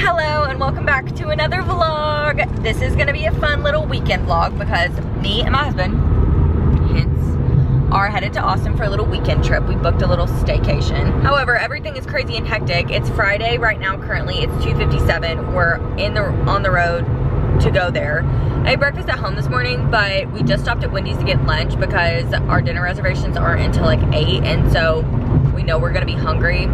Hello and welcome back to another vlog. This is gonna be a fun little weekend vlog because me and my husband, are headed to Austin for a little weekend trip. We booked a little staycation. However, everything is crazy and hectic. It's Friday right now currently. It's 2:57. We're on the road to go there. I ate breakfast at home this morning, but we just stopped at Wendy's to get lunch because our dinner reservations aren't until like 8, and so we know we're gonna be hungry.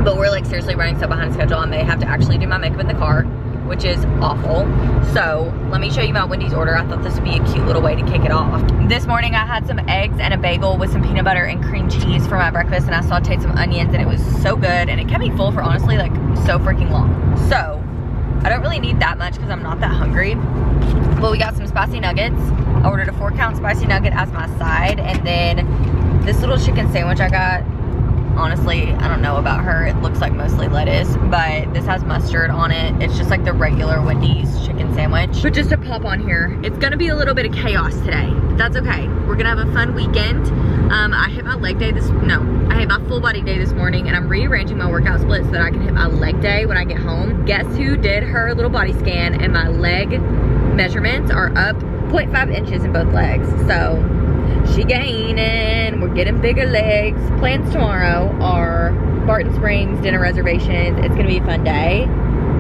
But we're like seriously running so behind schedule. I may have to actually do my makeup in the car, which is awful. So let me show you my Wendy's order. I thought this would be a cute little way to kick it off. This morning I had some eggs and a bagel with some peanut butter and cream cheese for my breakfast, and I sauteed some onions, and it was so good, and it kept me full for honestly like so freaking long. So I don't really need that much because I'm not that hungry. But we got some spicy nuggets. I ordered a 4-count spicy nugget as my side, and then this little chicken sandwich I got. Honestly, I don't know about her. It looks like mostly lettuce, but this has mustard on it. It's just like the regular Wendy's chicken sandwich. But just to pop on here, it's gonna be a little bit of chaos today, but that's okay. We're gonna have a fun weekend. I hit my leg day I hit my full body day this morning, and I'm rearranging my workout split so that I can hit my leg day when I get home. Guess who did her little body scan, and my leg measurements are up 0.5 inches in both legs. So she gaining, we're getting bigger legs. Plans tomorrow are Barton Springs dinner reservations. It's gonna be a fun day,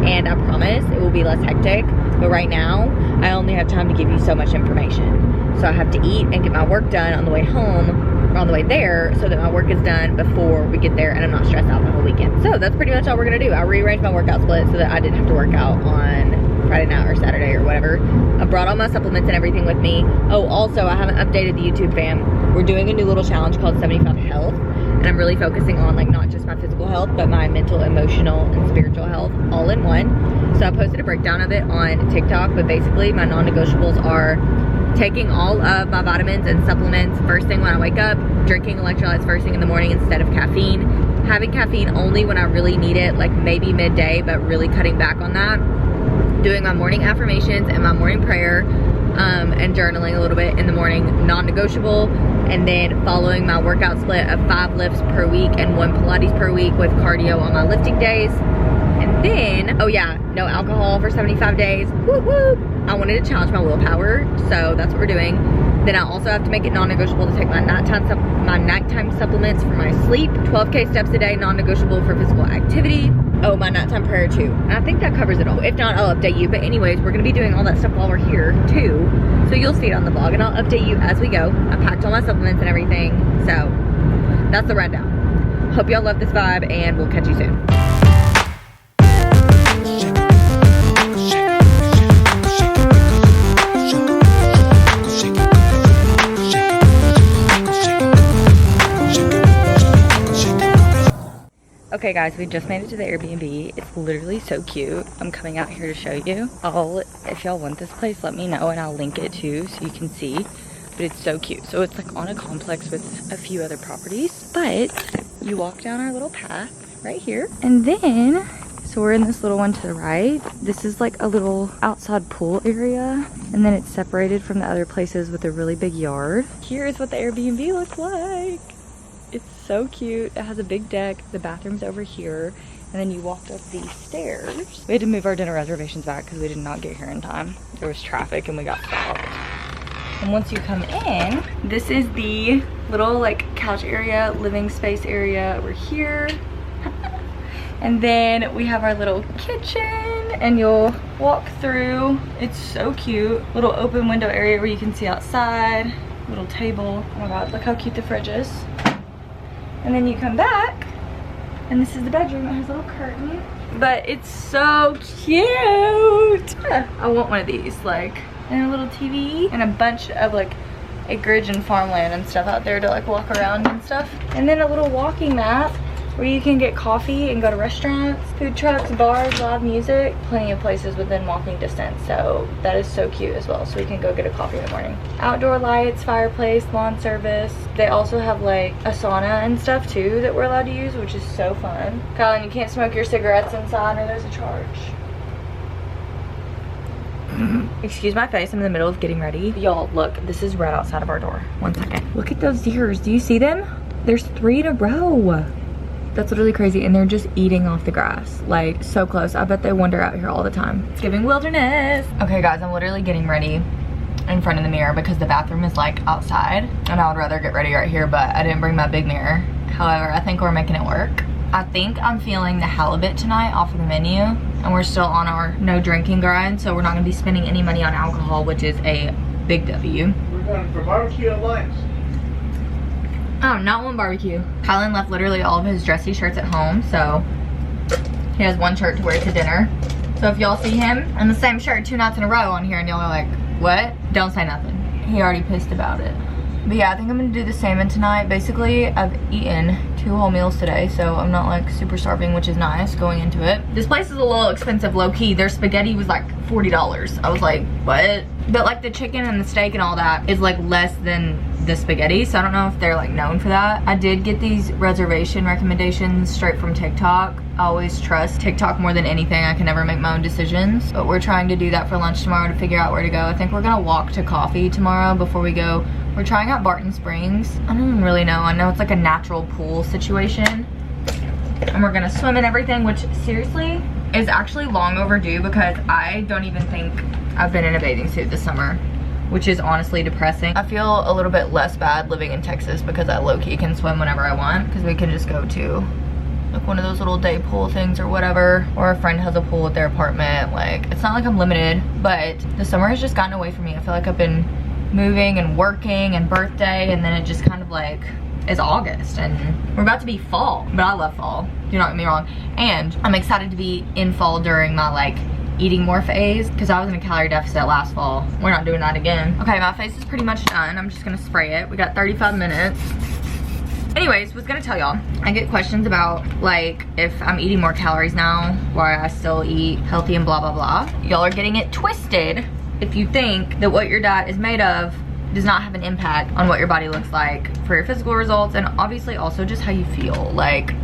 and I promise it will be less hectic. But right now, I only have time to give you so much information. So I have to eat and get my work done on the way home, or on the way there, so that my work is done before we get there and I'm not stressed out the whole weekend. So that's pretty much all we're gonna do. I rearranged my workout split so that I didn't have to work out on Friday night or Saturday or whatever. I brought all my supplements and everything with me. Oh, also, I haven't updated the YouTube fam. We're doing a new little challenge called 75 Health, and I'm really focusing on like not just my physical health, but my mental, emotional, and spiritual health all in one. So I posted a breakdown of it on TikTok, but basically my non-negotiables are taking all of my vitamins and supplements first thing when I wake up, drinking electrolytes first thing in the morning instead of caffeine, having caffeine only when I really need it, like maybe midday, but really cutting back on that, doing my morning affirmations and my morning prayer, and journaling a little bit in the morning, non-negotiable, and then following my workout split of 5 lifts per week and 1 Pilates per week with cardio on my lifting days. And then, oh yeah, no alcohol for 75 days. Whoop whoop. I wanted to challenge my willpower, so that's what we're doing. Then I also have to make it non-negotiable to take my nighttime supplements for my sleep. 12K steps a day, non-negotiable for physical activity. Oh, my nighttime prayer too. And I think that covers it all. If not, I'll update you. But anyways, we're gonna be doing all that stuff while we're here too. So you'll see it on the vlog, and I'll update you as we go. I packed all my supplements and everything. So that's the rundown. Hope y'all love this vibe, and we'll catch you soon. Okay guys, we just made it to the Airbnb. It's literally so cute. I'm coming out here to show you. If y'all want this place, let me know and I'll link it too so you can see. But it's so cute. So it's like on a complex with a few other properties. But you walk down our little path right here. And then, so we're in this little one to the right. This is like a little outside pool area. And then it's separated from the other places with a really big yard. Here's what the Airbnb looks like. It's so cute. It has a big deck. The bathroom's over here. And then you walk up these stairs. We had to move our dinner reservations back because we did not get here in time. There was traffic and we got stopped. And once you come in, this is the little like couch area, living space area over here. And then we have our little kitchen, and you'll walk through. It's so cute. Little open window area where you can see outside. Little table. Oh my god, look how cute the fridge is. And then you come back, and this is the bedroom. It has a little curtain, but it's so cute. I want one of these, like, and a little TV and a bunch of like acreage and farmland and stuff out there to like walk around and stuff. And then a little walking mat where you can get coffee and go to restaurants, food trucks, bars, live music, plenty of places within walking distance. So that is so cute as well. So we can go get a coffee in the morning. Outdoor lights, fireplace, lawn service. They also have like a sauna and stuff too that we're allowed to use, which is so fun. Colin, you can't smoke your cigarettes inside or there's a charge. Excuse my face, I'm in the middle of getting ready. Y'all, look, this is right outside of our door. 1 second. Look at those deers, do you see them? There's 3 in a row. That's literally crazy. And they're just eating off the grass. Like, so close. I bet they wander out here all the time. It's giving wilderness. Okay, guys, I'm literally getting ready in front of the mirror because the bathroom is like outside. And I would rather get ready right here, but I didn't bring my big mirror. However, I think we're making it work. I think I'm feeling the halibut tonight off of the menu. And we're still on our no drinking grind. So we're not gonna be spending any money on alcohol, which is a big W. We're going for barbecue at lunch. Oh, not one barbecue. Kylan left literally all of his dressy shirts at home, so he has one shirt to wear to dinner. So if y'all see him in the same shirt 2 nights in a row on here and y'all are like, what? Don't say nothing. He already pissed about it. But yeah, I think I'm gonna do the salmon tonight. Basically, I've eaten 2 whole meals today, so I'm not like super starving, which is nice going into it. This place is a little expensive, low key. Their spaghetti was like $40. I was like, what? But like the chicken and the steak and all that is like less than the spaghetti, so I don't know if they're like known for that. I did get these reservation recommendations straight from TikTok. I always trust TikTok more than anything. I can never make my own decisions, but we're trying to do that for lunch tomorrow to figure out where to go. I think we're gonna walk to coffee tomorrow before we go. We're trying out Barton Springs. I don't even really know. I know it's like a natural pool situation, and we're gonna swim and everything, which seriously is actually long overdue because I don't even think I've been in a bathing suit this summer, which is honestly depressing. I feel a little bit less bad living in Texas because I low-key can swim whenever I want, because we can just go to like one of those little day pool things or whatever, or a friend has a pool at their apartment. Like, it's not like I'm limited, but the summer has just gotten away from me. I feel like I've been moving and working and birthday, and then it just kind of like is August and we're about to be fall. But I love fall, do not get me wrong, and I'm excited to be in fall during my like eating more phase, because I was in a calorie deficit last fall. We're not doing that again. Okay, my face is pretty much done. I'm just gonna spray it. We got 35 minutes. Anyways, was gonna tell y'all, I get questions about like if I'm eating more calories now, why I still eat healthy and blah blah blah. Y'all are getting it twisted if you think that what your diet is made of does not have an impact on what your body looks like for your physical results, and obviously also just how you feel. Like,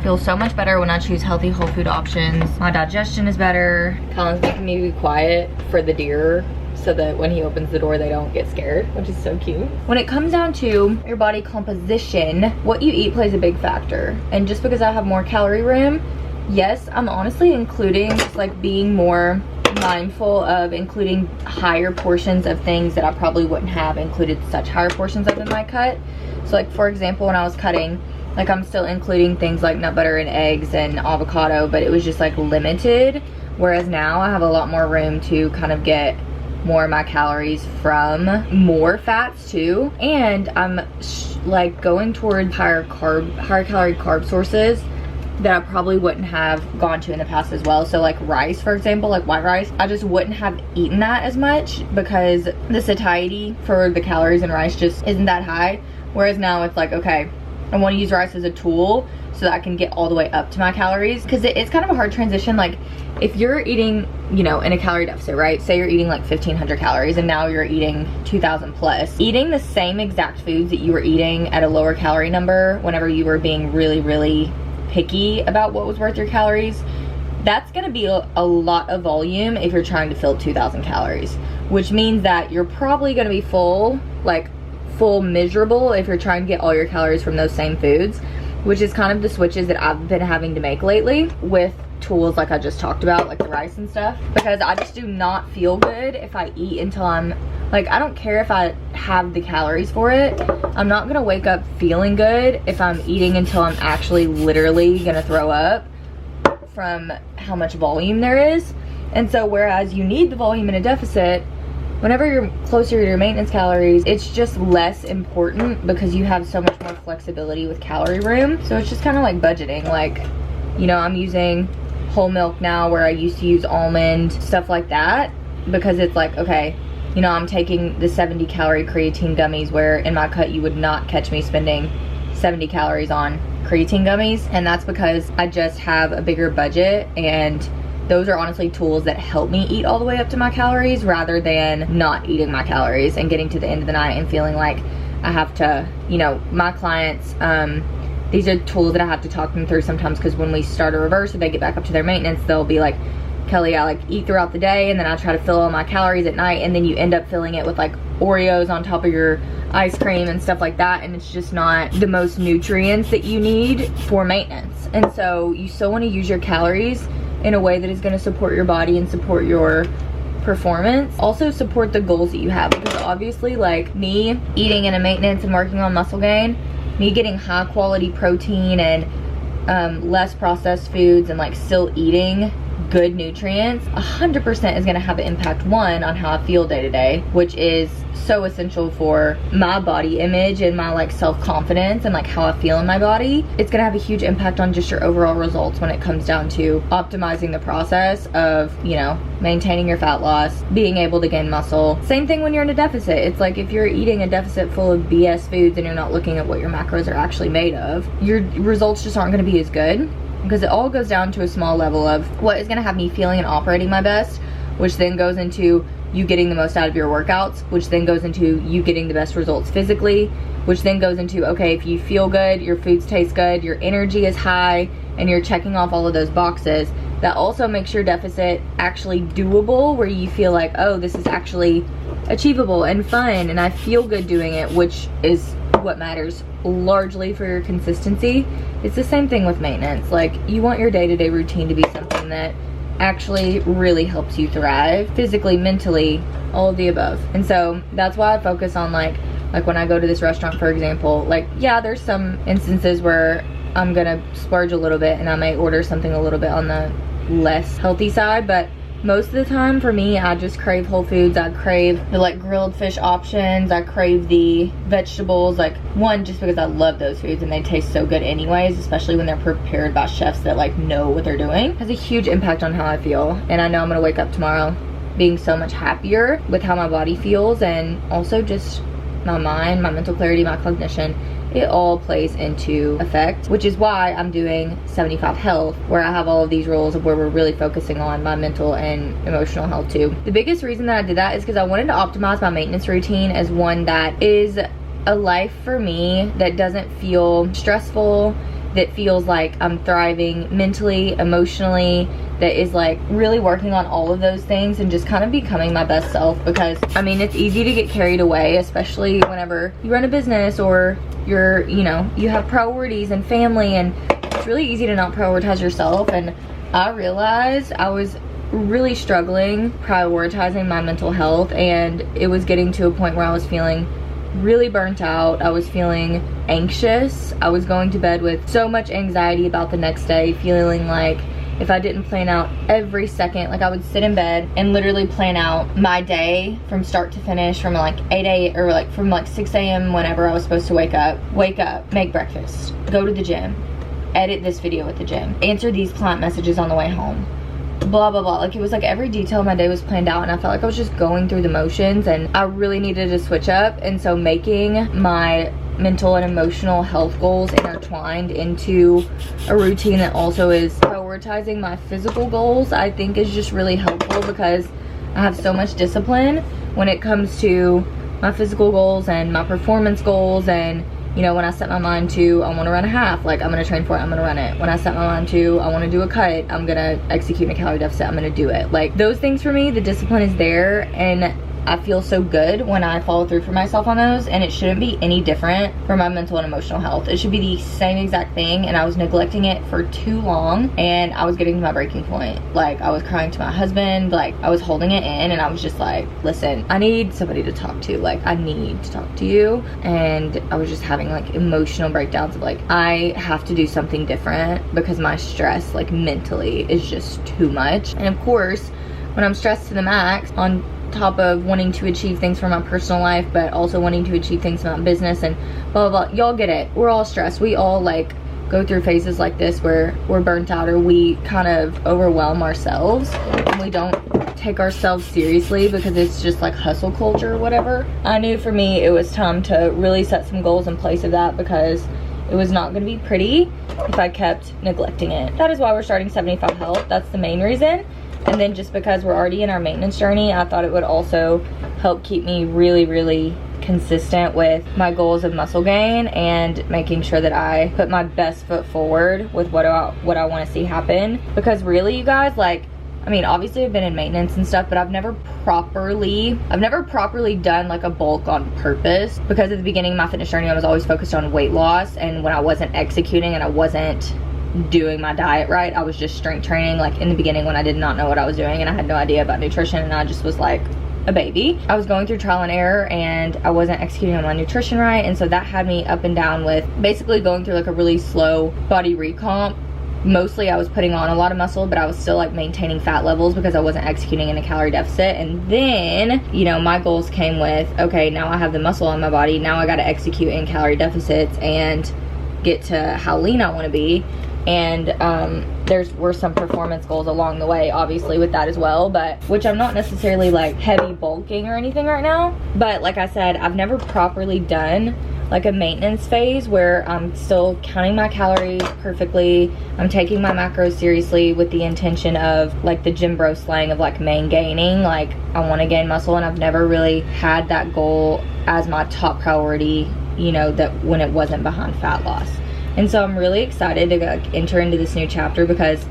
feel so much better when I choose healthy whole food options. My digestion is better. Colin's making me be quiet for the deer so that when he opens the door they don't get scared, which is so cute. When it comes down to your body composition, what you eat plays a big factor. And just because I have more calorie room, yes, I'm honestly including just like being more mindful of including higher portions of things that I probably wouldn't have included such higher portions of in my cut. So like, for example, when I was cutting, like I'm still including things like nut butter and eggs and avocado, but it was just like limited. Whereas now I have a lot more room to kind of get more of my calories from more fats too. And I'm like going towards higher calorie carb sources that I probably wouldn't have gone to in the past as well. So like rice, for example, like white rice, I just wouldn't have eaten that as much because the satiety for the calories in rice just isn't that high. Whereas now it's like, okay, I want to use rice as a tool so that I can get all the way up to my calories, because it's kind of a hard transition. Like if you're eating, you know, in a calorie deficit, right? Say you're eating like 1,500 calories and now you're eating 2,000 plus. Eating the same exact foods that you were eating at a lower calorie number whenever you were being really, really picky about what was worth your calories, that's gonna be a lot of volume if you're trying to fill 2,000 calories, which means that you're probably gonna be full, like full miserable if you're trying to get all your calories from those same foods, which is kind of the switches that I've been having to make lately with tools like I just talked about, like the rice and stuff, because I just do not feel good if I eat until I'm like, I don't care if I have the calories for it, I'm not gonna wake up feeling good if I'm eating until I'm actually literally gonna throw up from how much volume there is. And so whereas you need the volume in a deficit, whenever you're closer to your maintenance calories, it's just less important because you have so much more flexibility with calorie room. So it's just kind of like budgeting. Like, you know, I'm using whole milk now where I used to use almond, stuff like that, because it's like, okay, you know, I'm taking the 70 calorie creatine gummies where in my cut you would not catch me spending 70 calories on creatine gummies. And that's because I just have a bigger budget, and those are honestly tools that help me eat all the way up to my calories rather than not eating my calories and getting to the end of the night and feeling like I have to, you know, my clients, these are tools that I have to talk them through sometimes, because when we start a reverse or they get back up to their maintenance, they'll be like, Kelly, I like eat throughout the day and then I try to fill all my calories at night, and then you end up filling it with like Oreos on top of your ice cream and stuff like that, and it's just not the most nutrients that you need for maintenance. And so you still want to use your calories in a way that is going to support your body and support your performance. Also support the goals that you have, because obviously, like me eating in a maintenance and working on muscle gain, me getting high quality protein and less processed foods and like still eating good nutrients 100% is going to have an impact, one, on how I feel day to day, which is so essential for my body image and my like self-confidence and like how I feel in my body. It's going to have a huge impact on just your overall results when it comes down to optimizing the process of, you know, maintaining your fat loss, being able to gain muscle. Same thing when you're in a deficit. It's like if you're eating a deficit full of BS foods and you're not looking at what your macros are actually made of, your results just aren't going to be as good, because it all goes down to a small level of what is going to have me feeling and operating my best, which then goes into you getting the most out of your workouts, which then goes into you getting the best results physically, which then goes into, okay, if you feel good, your foods taste good, your energy is high, and you're checking off all of those boxes, that also makes your deficit actually doable, where you feel like, oh, this is actually achievable and fun, and I feel good doing it, which is what matters largely for your consistency. It's the same thing with maintenance. Like, you want your day-to-day routine to be something that actually really helps you thrive physically, mentally, all of the above. And so that's why I focus on like when I go to this restaurant, for example, like, yeah, there's some instances where I'm gonna splurge a little bit and I may order something a little bit on the less healthy side, but most of the time for me, I just crave whole foods. I crave the like grilled fish options. I crave the vegetables, like, one, just because I love those foods and they taste so good anyways, especially when they're prepared by chefs that like know what they're doing. It has a huge impact on how I feel, and I know I'm gonna wake up tomorrow being so much happier with how my body feels, and also just my mind, my mental clarity, my cognition. It all plays into effect, which is why I'm doing 75 health, where I have all of these rules of where we're really focusing on my mental and emotional health too. The biggest reason that I did that is because I wanted to optimize my maintenance routine as one that is a life for me that doesn't feel stressful, that feels like I'm thriving mentally, emotionally, that is like really working on all of those things and just kind of becoming my best self. Because I mean, it's easy to get carried away, especially whenever you run a business or you're, you know, you have priorities and family, and it's really easy to not prioritize yourself. And I realized I was really struggling prioritizing my mental health, and it was getting to a point where I was feeling really burnt out. I was feeling anxious. I was going to bed with so much anxiety about the next day, feeling like if I didn't plan out every second, like I would sit in bed and literally plan out my day from start to finish, from like 8 a.m. or like from like 6 a.m. whenever I was supposed to wake up, make breakfast, go to the gym, edit this video at the gym, answer these client messages on the way home, blah blah blah. Like, it was like every detail of my day was planned out, and I felt like I was just going through the motions, and I really needed to switch up. And so making my mental and emotional health goals intertwined into a routine that also is prioritizing my physical goals, I think is just really helpful, because I have so much discipline when it comes to my physical goals and my performance goals. And you know, when I set my mind to, I want to run a half, like, I'm going to train for it, I'm going to run it. When I set my mind to, I want to do a cut, I'm going to execute a calorie deficit, I'm going to do it. Like, those things for me, the discipline is there, and I feel so good when I follow through for myself on those, and it shouldn't be any different for my mental and emotional health. It should be the same exact thing, and I was neglecting it for too long, and I was getting to my breaking point. Like, I was crying to my husband, like, I was holding it in, and I was just like, listen, I need somebody to talk to. Like, I need to talk to you. And I was just having like emotional breakdowns of like, I have to do something different, because my stress, like, mentally is just too much. And of course, when I'm stressed to the max, on top of wanting to achieve things for my personal life, but also wanting to achieve things in my business and blah blah blah, y'all get it, we're all stressed. We all like go through phases like this where we're burnt out, or we kind of overwhelm ourselves and we don't take ourselves seriously because it's just like hustle culture or whatever. I knew for me it was time to really set some goals in place of that, because it was not going to be pretty if I kept neglecting it. That is why we're starting 75 Health. That's the main reason. And then just because we're already in our maintenance journey, I thought it would also help keep me really, really consistent with my goals of muscle gain, and making sure that I put my best foot forward with what I want to see happen. Because really, you guys, like, I mean, obviously I've been in maintenance and stuff, but I've never properly done like a bulk on purpose, because at the beginning of my fitness journey I was always focused on weight loss, and when I wasn't executing and I wasn't doing my diet right, I was just strength training. Like in the beginning when I did not know what I was doing and I had no idea about nutrition, and I just was like a baby. I was going through trial and error and I wasn't executing on my nutrition right, and so that had me up and down with basically going through like a really slow body recomp. Mostly I was putting on a lot of muscle, but I was still like maintaining fat levels because I wasn't executing in a calorie deficit. And then, you know, my goals came with, okay, now I have the muscle on my body, now I got to execute in calorie deficits and get to how lean I want to be. And were some performance goals along the way, obviously, with that as well, but which I'm not necessarily like heavy bulking or anything right now. But like I said, I've never properly done like a maintenance phase where I'm still counting my calories perfectly. I'm taking my macros seriously with the intention of like the gym bro slang of like main gaining. Like I want to gain muscle, and I've never really had that goal as my top priority, you know, that when it wasn't behind fat loss. And so I'm really excited to like enter into this new chapter, because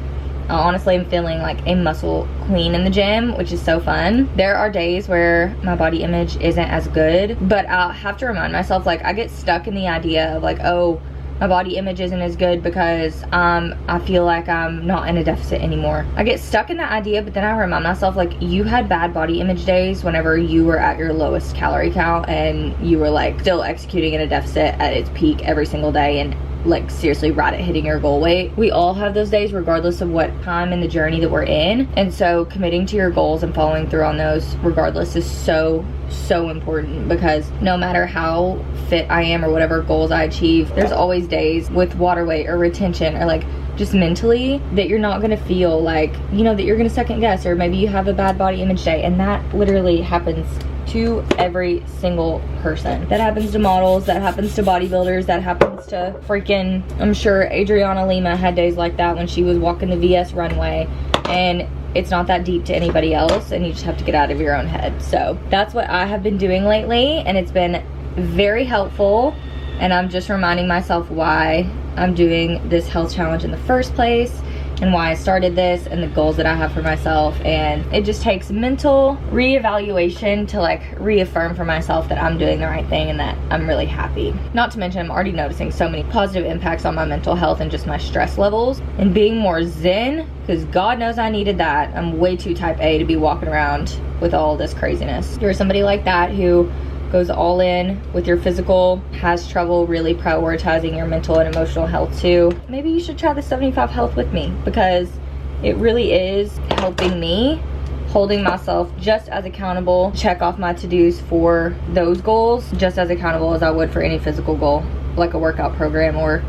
honestly I'm feeling like a muscle queen in the gym, which is so fun. There are days where my body image isn't as good, but I'll have to remind myself, like I get stuck in the idea of like, oh, my body image isn't as good because I feel like I'm not in a deficit anymore. I get stuck in that idea, but then I remind myself, like, you had bad body image days whenever you were at your lowest calorie count and you were like still executing in a deficit at its peak every single day, and like seriously right at hitting your goal weight. We all have those days regardless of what time in the journey that we're in, and so committing to your goals and following through on those regardless is so important, because no matter how fit I am or whatever goals I achieve, there's always days with water weight or retention or like just mentally that you're not gonna feel like, you know, that you're gonna second guess, or maybe you have a bad body image day, and that literally happens to every single person. That happens to models, that happens to bodybuilders, that happens to freaking, I'm sure Adriana Lima had days like that when she was walking the VS runway, and it's not that deep to anybody else, and you just have to get out of your own head. So that's what I have been doing lately, and it's been very helpful, and I'm just reminding myself why I'm doing this health challenge in the first place and why I started this and the goals that I have for myself. And it just takes mental reevaluation to like reaffirm for myself that I'm doing the right thing and that I'm really happy. Not to mention I'm already noticing so many positive impacts on my mental health and just my stress levels and being more zen, because God knows I needed that. I'm way too type A to be walking around with all this craziness. If you're somebody like that who goes all in with your physical, has trouble really prioritizing your mental and emotional health too, maybe you should try the 75 Health with me, because it really is helping me, holding myself just as accountable, check off my to-dos for those goals just as accountable as I would for any physical goal, like a workout program or,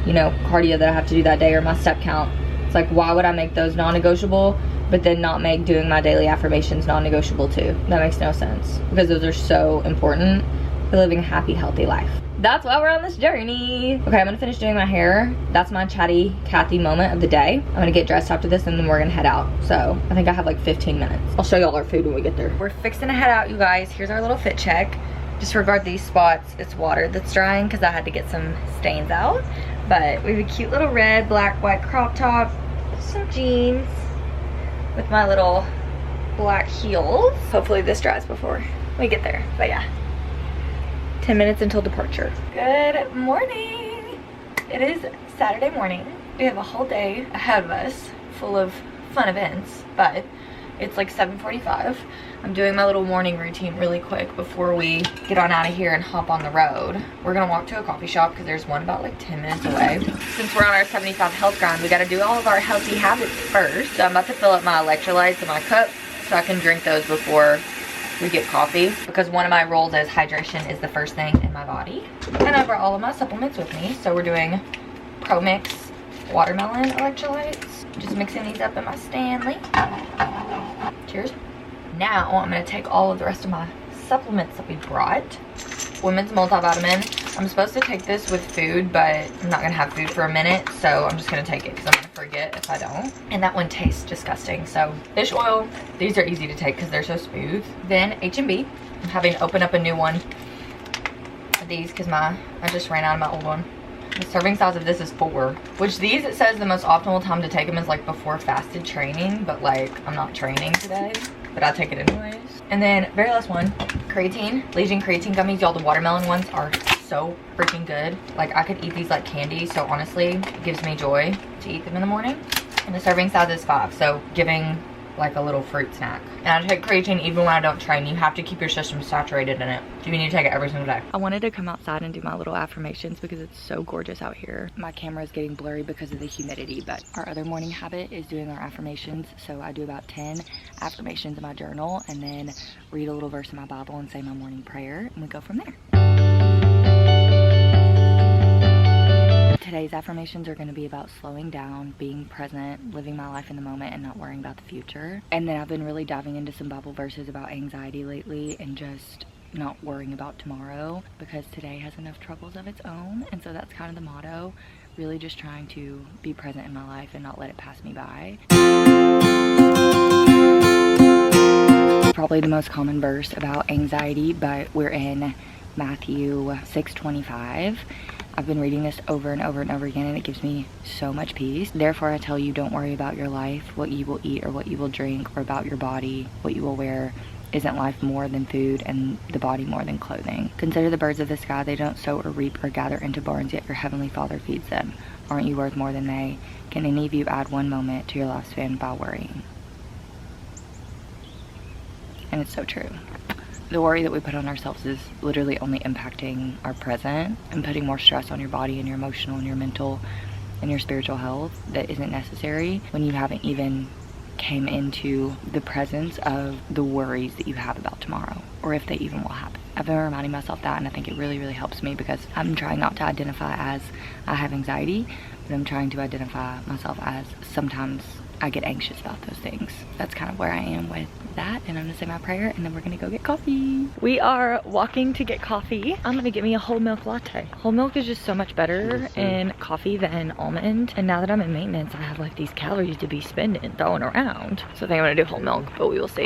you know, cardio that I have to do that day, or my step count. It's like, why would I make those non-negotiable but then not make doing my daily affirmations non-negotiable too? That makes no sense, because those are so important for living a happy, healthy life. That's why we're on this journey. Okay, I'm gonna finish doing my hair. That's my chatty Cathy moment of the day. I'm gonna get dressed after this and then we're gonna head out. So I think I have like 15 minutes. I'll show y'all our food when we get there. We're fixing to head out, you guys. Here's our little fit check. Disregard these spots. It's water that's drying because I had to get some stains out. But we have a cute little red, black, white crop top, some jeans with my little black heels. Hopefully this dries before we get there. But yeah, 10 minutes until departure. Good morning. It is Saturday morning. We have a whole day ahead of us full of fun events, but it's like 7:45. I'm doing my little morning routine really quick before we get on out of here and hop on the road. We're gonna walk to a coffee shop because there's one about like 10 minutes away. Since we're on our 75 Health grind, we gotta do all of our healthy habits first. So I'm about to fill up my electrolytes in my cup so I can drink those before we get coffee, because one of my rules is hydration is the first thing in my body. And I brought all of my supplements with me. So we're doing Pro Mix watermelon electrolytes. Just mixing these up in my Stanley. Cheers. Now I'm gonna take all of the rest of my supplements that we brought. Women's multivitamin. I'm supposed to take this with food, but I'm not gonna have food for a minute, so I'm just gonna take it because I'm gonna forget if I don't. And that one tastes disgusting. So fish oil, these are easy to take because they're so smooth. Then H&B. I'm having to open up a new one of these because I just ran out of my old one. The serving size of this is 4, which these, it says the most optimal time to take them is like before fasted training, but like I'm not training today, but I'll take it anyways. And then very last one, creatine, Legion creatine gummies. Y'all, the watermelon ones are so freaking good. Like I could eat these like candy, so honestly it gives me joy to eat them in the morning. And the serving size is 5, so giving like a little fruit snack. And I take creatine even when I don't train. You have to keep your system saturated in it. You need to take it every single day. I wanted to come outside and do my little affirmations because it's so gorgeous out here. My camera is getting blurry because of the humidity, but our other morning habit is doing our affirmations. So I do about 10 affirmations in my journal and then read a little verse in my Bible and say my morning prayer, and we go from there. Today's affirmations are going to be about slowing down, being present, living my life in the moment, and not worrying about the future. And then I've been really diving into some Bible verses about anxiety lately and just not worrying about tomorrow because today has enough troubles of its own. And so that's kind of the motto, really just trying to be present in my life and not let it pass me by. Probably the most common verse about anxiety, but we're in Matthew 6:25. I've been reading this over and over and over again, and it gives me so much peace. Therefore, I tell you, don't worry about your life, what you will eat or what you will drink, or about your body, what you will wear. Isn't life more than food, and the body more than clothing? Consider the birds of the sky. They don't sow or reap or gather into barns, yet your heavenly Father feeds them. Aren't you worth more than they? Can any of you add 1 moment to your lifespan by worrying? And it's so true. The worry that we put on ourselves is literally only impacting our present and putting more stress on your body and your emotional and your mental and your spiritual health that isn't necessary when you haven't even came into the presence of the worries that you have about tomorrow, or if they even will happen. I've been reminding myself that, and I think it really, really helps me because I'm trying not to identify as I have anxiety, but I'm trying to identify myself as sometimes I get anxious about those things. That's kind of where I am with that, and I'm gonna say my prayer and then we're gonna go get coffee. We are walking to get coffee. I'm gonna get me a whole milk latte. Whole milk is just so much better in coffee than almond, and now that I'm in maintenance I have like these calories to be spending throwing around, so I think I'm gonna do whole milk, but we will see.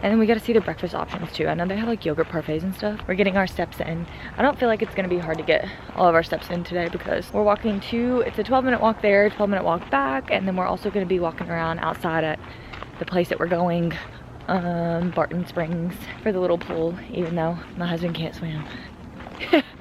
And then we gotta see the breakfast options too. I know they have like yogurt parfaits and stuff. We're getting our steps in. I don't feel like it's gonna be hard to get all of our steps in today because we're walking to, it's a 12-minute walk there, 12-minute walk back, and then we're also gonna be walking around outside at the place that we're going, Barton Springs, for the little pool, even though my husband can't swim.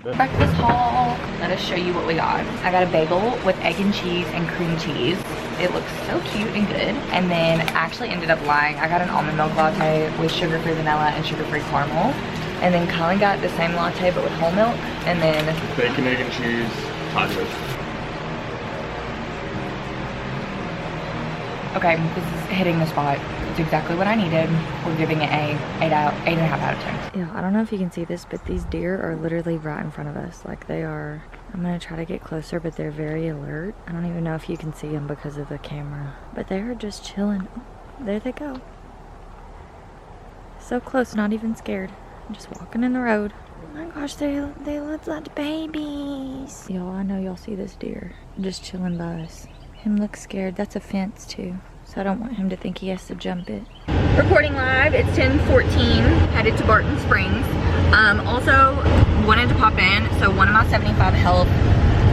Breakfast haul. Let us show you what we got. I got a bagel with egg and cheese and cream cheese. It looks so cute and good. And then I actually ended up lying. I got an almond milk latte with sugar-free vanilla and sugar-free caramel. And then Colin got the same latte but with whole milk. And then bacon, egg, and cheese, tacos. Okay, this is hitting the spot. It's exactly what I needed. We're giving it a 8.5 out of 10. Yeah, I don't know if you can see this, but these deer are literally right in front of us. Like they are, I'm gonna try to get closer, but they're very alert. I don't even know if you can see them because of the camera, but they are just chilling. Oh, there they go. So close, not even scared. I'm just walking in the road. Oh my gosh, they look like babies. Y'all, I know y'all see this deer just chilling by us. Him looks scared. That's a fence too, so I don't want him to think he has to jump it. Recording live. It's 10:14. Headed to Barton Springs. Also wanted to pop in. So one of my 75 health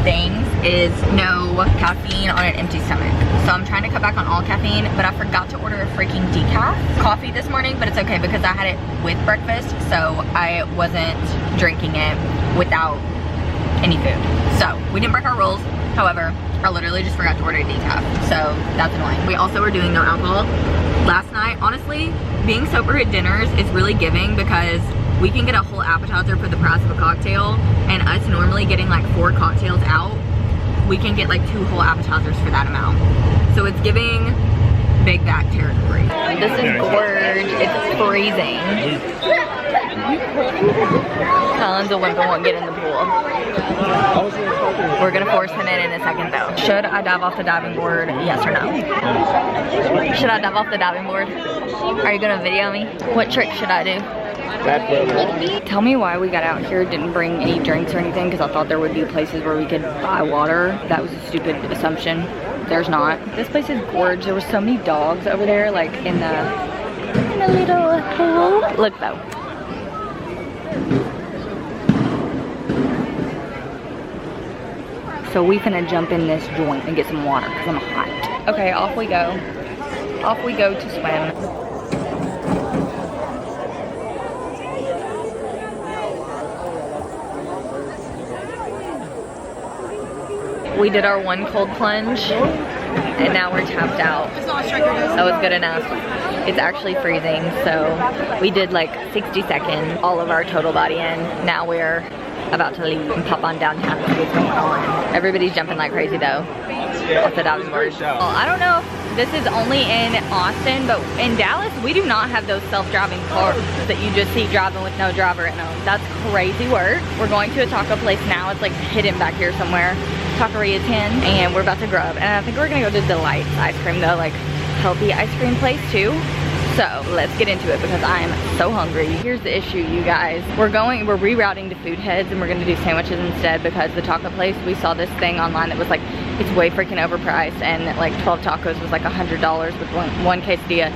things is no caffeine on an empty stomach. So I'm trying to cut back on all caffeine, but I forgot to order a freaking decaf coffee this morning, but it's okay because I had it with breakfast, so I wasn't drinking it without any food. So we didn't break our rules. However, I literally just forgot to order a decaf, so that's annoying. We also were doing no alcohol last night. Honestly, being sober at dinners is really giving because we can get a whole appetizer for the price of a cocktail, and us normally getting like 4 cocktails out, we can get like 2 whole appetizers for that amount. So it's giving big back territory. This is gorge. It's freezing. Colin's a wimp and won't get in the pool. We're gonna force him in a second though. Should I dive off the diving board? Yes or no? Should I dive off the diving board? Are you gonna video me? What trick should I do? Tell me why we got out here, didn't bring any drinks or anything, because I thought there would be places where we could buy water. That was a stupid assumption. There's not. This place is gorgeous. There were so many dogs over there, like in the little pool. Look though. So we finna jump in this joint and get some water because I'm hot. Okay, off we go. Off we go to swim. We did our one cold plunge and now we're tapped out. That was good enough. It's actually freezing, so we did like 60 seconds, all of our total body in. Now we're about to leave and pop on downtown to see what's going on. Everybody's jumping like crazy though. Off the diving board. Well, I don't know if this is only in Austin, but in Dallas, we do not have those self-driving cars that you just see driving with no driver in them. That's crazy work. We're going to a taco place now. It's like hidden back here somewhere. Taqueria 10, and we're about to grub. And I think we're gonna go to Delight's ice cream though, like healthy ice cream place too. So let's get into it because I am so hungry. Here's the issue, you guys. We're rerouting to Food Heads and we're gonna do sandwiches instead because the taco place, we saw this thing online that was like, it's way freaking overpriced and like 12 tacos was like $100 with one quesadilla.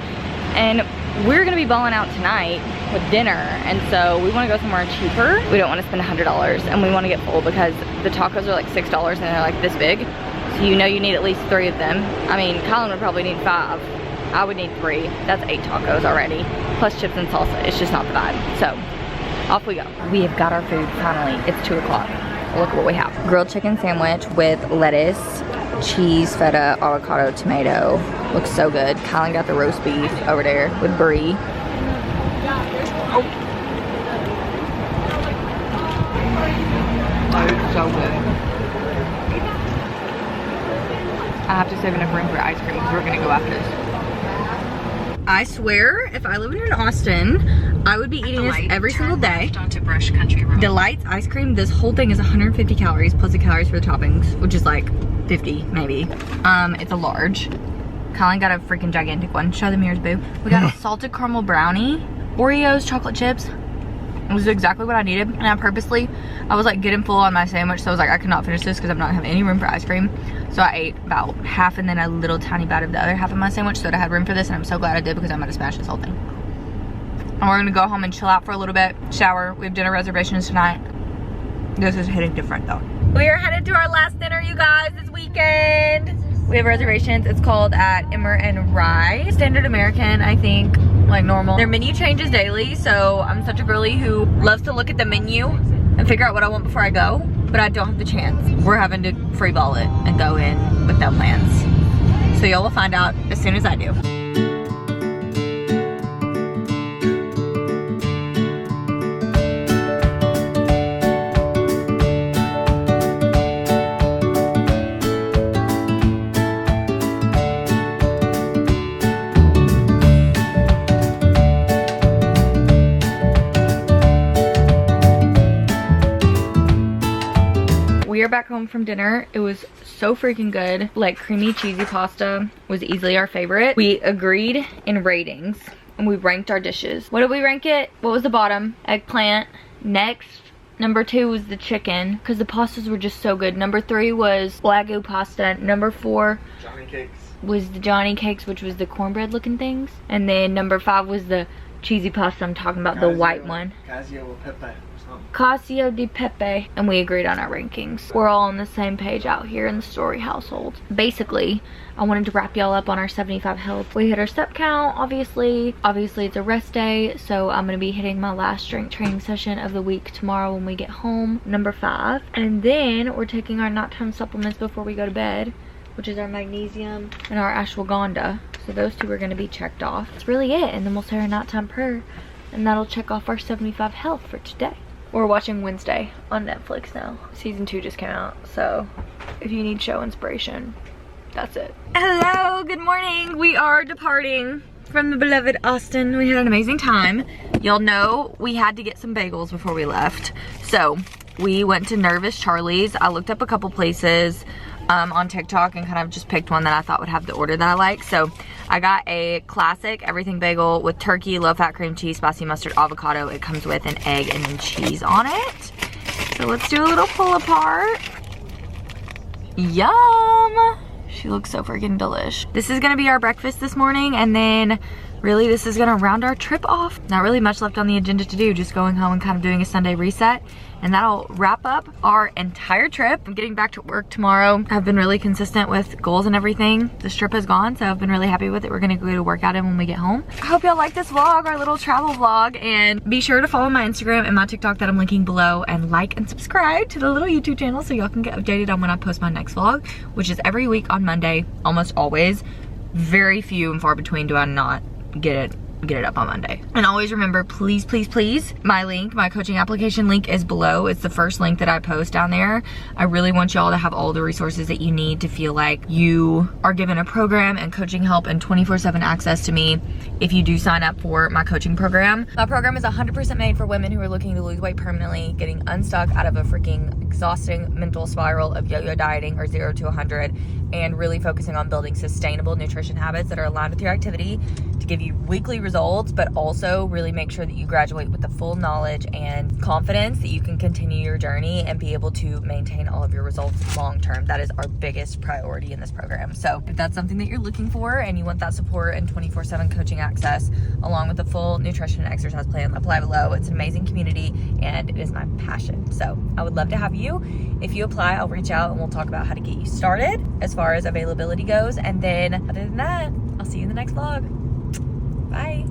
And we're gonna be balling out tonight with dinner, and so we wanna go somewhere cheaper. We don't wanna spend $100 and we wanna get full because the tacos are like $6 and they're like this big. So you know you need at least 3 of them. I mean, Colin would probably need 5. I would need 3. That's 8 tacos already, plus chips and salsa. It's just not the vibe. So off we go. We have got our food finally. It's 2 o'clock. Look at what we have. Grilled chicken sandwich with lettuce, cheese, feta, avocado, tomato. Looks so good. Colin got the roast beef over there with brie. Oh. It's so good. I have to save enough room for ice cream because we're gonna go after this. I swear, if I lived in Austin, I would be eating this every single day. Delight's ice cream, this whole thing is 150 calories plus the calories for the toppings, which is like 50 maybe. It's a large. Colin got a freaking gigantic one. Show the mirrors, boo. We got a salted caramel brownie, Oreos, chocolate chips. It was exactly what I needed. And I was like getting full on my sandwich, so I was like, I could not finish this because I'm not having any room for ice cream. So I ate about half and then a little tiny bite of the other half of my sandwich so that I had room for this, and I'm so glad I did because I'm gonna smash this whole thing. And we're gonna go home and chill out for a little bit, shower. We have dinner reservations tonight. This is hitting different though. We are headed to our last dinner, you guys, this weekend. We have reservations. It's called at Emmer and Rye. Standard American, I think, like normal. Their menu changes daily, so I'm such a girly who loves to look at the menu and figure out what I want before I go, but I don't have the chance. We're having to free ball it and go in with no plans. So y'all will find out as soon as I do. We are back home from dinner. It was so freaking good. Like creamy cheesy pasta was easily our favorite. We agreed in ratings and we ranked our dishes. What did we rank it? What was the bottom? Eggplant. Next, number 2 was the chicken because the pastas were just so good. Number 3 was Wagyu pasta. Number 4 Johnny cakes. Was the Johnny cakes, which was the cornbread looking things. And then number 5 was the cheesy pasta I'm talking about, the white one. Casio di Pepe. And we agreed on our rankings. We're all on the same page out here in the Story household. Basically, I wanted to wrap y'all up on our 75 health. We hit our step count, obviously. Obviously, it's a rest day, so I'm gonna be hitting my last strength training session of the week tomorrow when we get home, number 5. And then we're taking our nighttime supplements before we go to bed, which is our magnesium and our ashwagandha. So those 2 are gonna be checked off. That's really it, and then we'll say our nighttime prayer, and that'll check off our 75 health for today. We're watching Wednesday on Netflix now. Season 2 just came out, so if you need show inspiration, that's it. Hello, good morning. We are departing from the beloved Austin. We had an amazing time. Y'all know we had to get some bagels before we left. So we went to Nervous Charlie's. I looked up a couple places on TikTok and kind of just picked one that I thought would have the order that I like. So I got a classic everything bagel with turkey, low-fat cream cheese, spicy mustard, avocado. It comes with an egg and then cheese on it. So let's do a little pull apart. Yum! She looks so freaking delish. This is gonna be our breakfast this morning, and then really this is gonna round our trip off. Not really much left on the agenda to do, just going home and kind of doing a Sunday reset. And that'll wrap up our entire trip. I'm getting back to work tomorrow. I've been really consistent with goals and everything. This trip has gone, so I've been really happy with it. We're gonna go to work out in when we get home. I hope y'all like this vlog, our little travel vlog, and be sure to follow my Instagram and my TikTok that I'm linking below, and like and subscribe to the little YouTube channel so y'all can get updated on when I post my next vlog, which is every week on Monday, almost always. Very few and far between do I not get it up on Monday. And always remember, please, please, please, my link, my coaching application link is below. It's the first link that I post down there. I really want y'all to have all the resources that you need to feel like you are given a program and coaching help and 24/7 access to me if you do sign up for my coaching program. My program is 100% made for women who are looking to lose weight permanently, getting unstuck out of a freaking exhausting mental spiral of yo-yo dieting or 0 to 100, and really focusing on building sustainable nutrition habits that are aligned with your activity to give you weekly results, but also really make sure that you graduate with the full knowledge and confidence that you can continue your journey and be able to maintain all of your results long term. That is our biggest priority in this program. So if that's something that you're looking for and you want that support and 24/7 coaching access along with the full nutrition and exercise plan, apply below. It's an amazing community and it is my passion. So I would love to have you. If you apply, I'll reach out and we'll talk about how to get you started as far as availability goes. And then other than that, I'll see you in the next vlog. Bye.